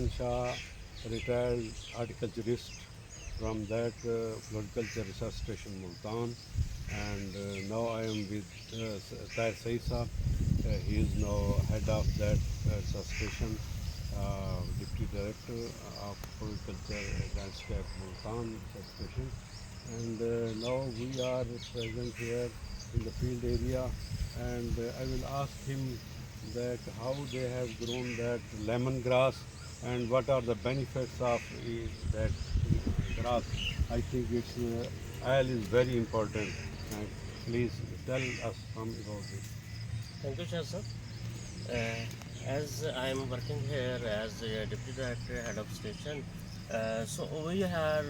Shah, retired horticulturist from that floriculture research station Multan, and now I am with Tahir Saisa. He is now head of that research station, deputy director of floriculture landscape Multan research station, and now we are present here in the field area, and I will ask him that how they have grown that lemongrass and what are the benefits of that grass. I think its oil is very important. Please tell us some about it. Thank you, Shah sir. As I am working here as a deputy director, head of station, so we are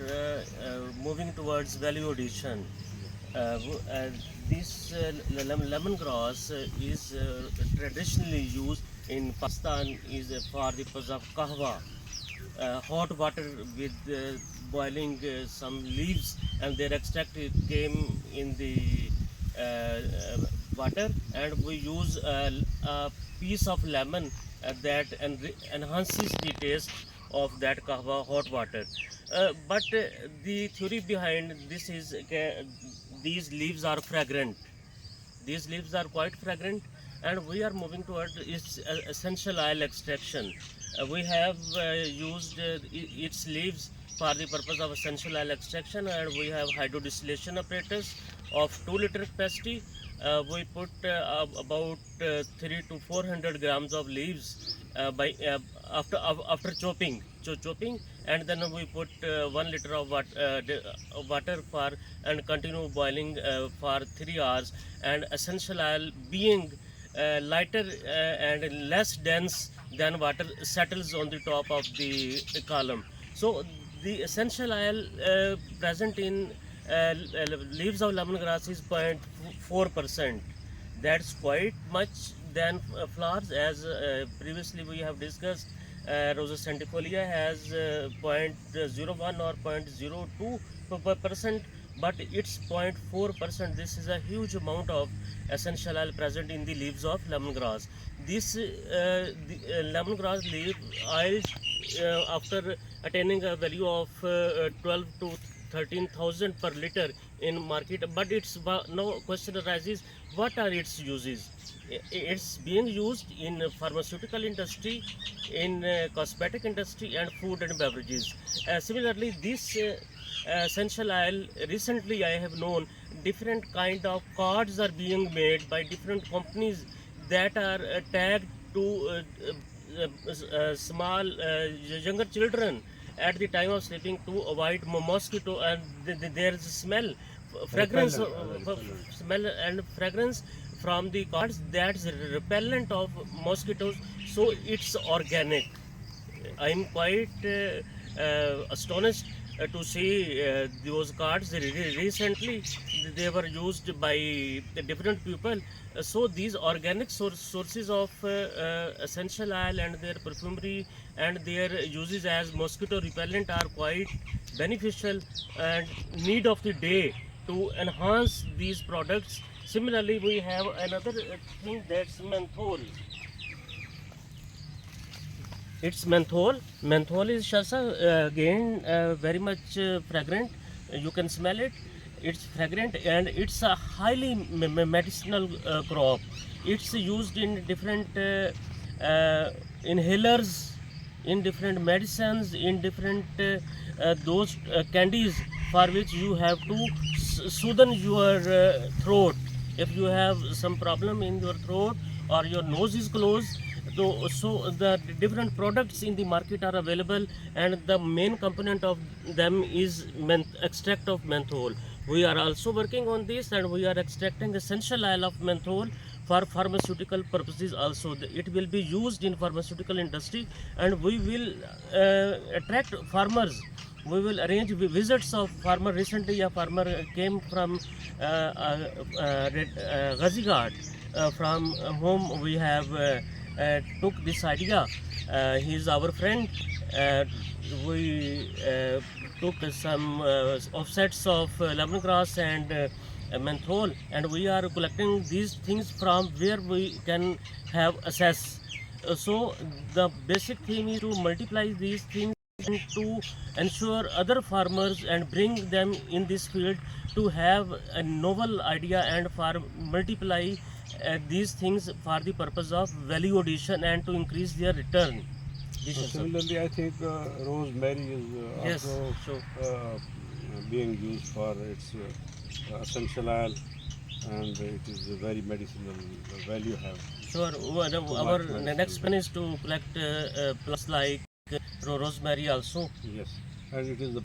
moving towards value addition. This lemongrass is traditionally used in Pakistan is for the purpose of kahwa, hot water with boiling some leaves, and their extract came in the water, and we use a piece of lemon that enhances the taste of that kahwa hot water. But the theory behind this is these leaves are fragrant. These leaves are quite fragrant, and we are moving toward its essential oil extraction. We have used its leaves for the purpose of essential oil extraction, and we have hydrodistillation apparatus of 2 liter capacity. We put about 3 to 400 grams of leaves by after chopping, and then we put 1 liter of water for and continue boiling for 3 hours. And essential oil being lighter and less dense than water settles on the top of the column. So the essential oil present in leaves of lemongrass is 0.4%. That's quite much than flowers, as previously we have discussed. Rosa centifolia has 0.01 or 0.02%, but it's 0.4%. This is a huge amount of essential oil present in the leaves of lemongrass. This lemongrass leaf oil, after attaining a value of 12 to 13,000 per liter in market, but it's now question arises, what are its uses? It's being used in pharmaceutical industry, in cosmetic industry, and food and beverages. Similarly, this essential oil, recently I have known different kind of cards are being made by different companies that are tagged to small younger children at the time of sleeping to avoid mosquito, and there is a smell, fragrance, smell and fragrance from the cards that's repellent of mosquitoes. So it's organic. I'm quite astonished to see those cards. Recently they were used by different people. So these organic sources of essential oil and their perfumery and their uses as mosquito repellent are quite beneficial and need of the day to enhance these products. Similarly, we have another thing, that's menthol. It's menthol. Menthol is Shasa again very much fragrant. You can smell it. It's fragrant, and it's a highly medicinal crop. It's used in different inhalers, in different medicines, in different those candies for which you have to soothe your throat. If you have some problem in your throat or your nose is closed, so the different products in the market are available, and the main component of them is extract of menthol. We are also working on this, and we are extracting essential oil of menthol for pharmaceutical purposes also. It will be used in pharmaceutical industry, and we will attract farmers. We will arrange visits of farmer. Recently a farmer came from Ghazigat, from whom we have took this idea. He is our friend. We took some offsets of lemongrass and menthol, and we are collecting these things from where we can have access. So the basic theme is to multiply these things and to ensure other farmers and bring them in this field to have a novel idea and for multiply these things for the purpose of value addition and to increase their return. This is all. Similarly, I think rosemary is Yes, also so being used for its essential oil, and it is a very medicinal value have. sure. Our next one is to collect plants like rosemary also. Yes, and it is the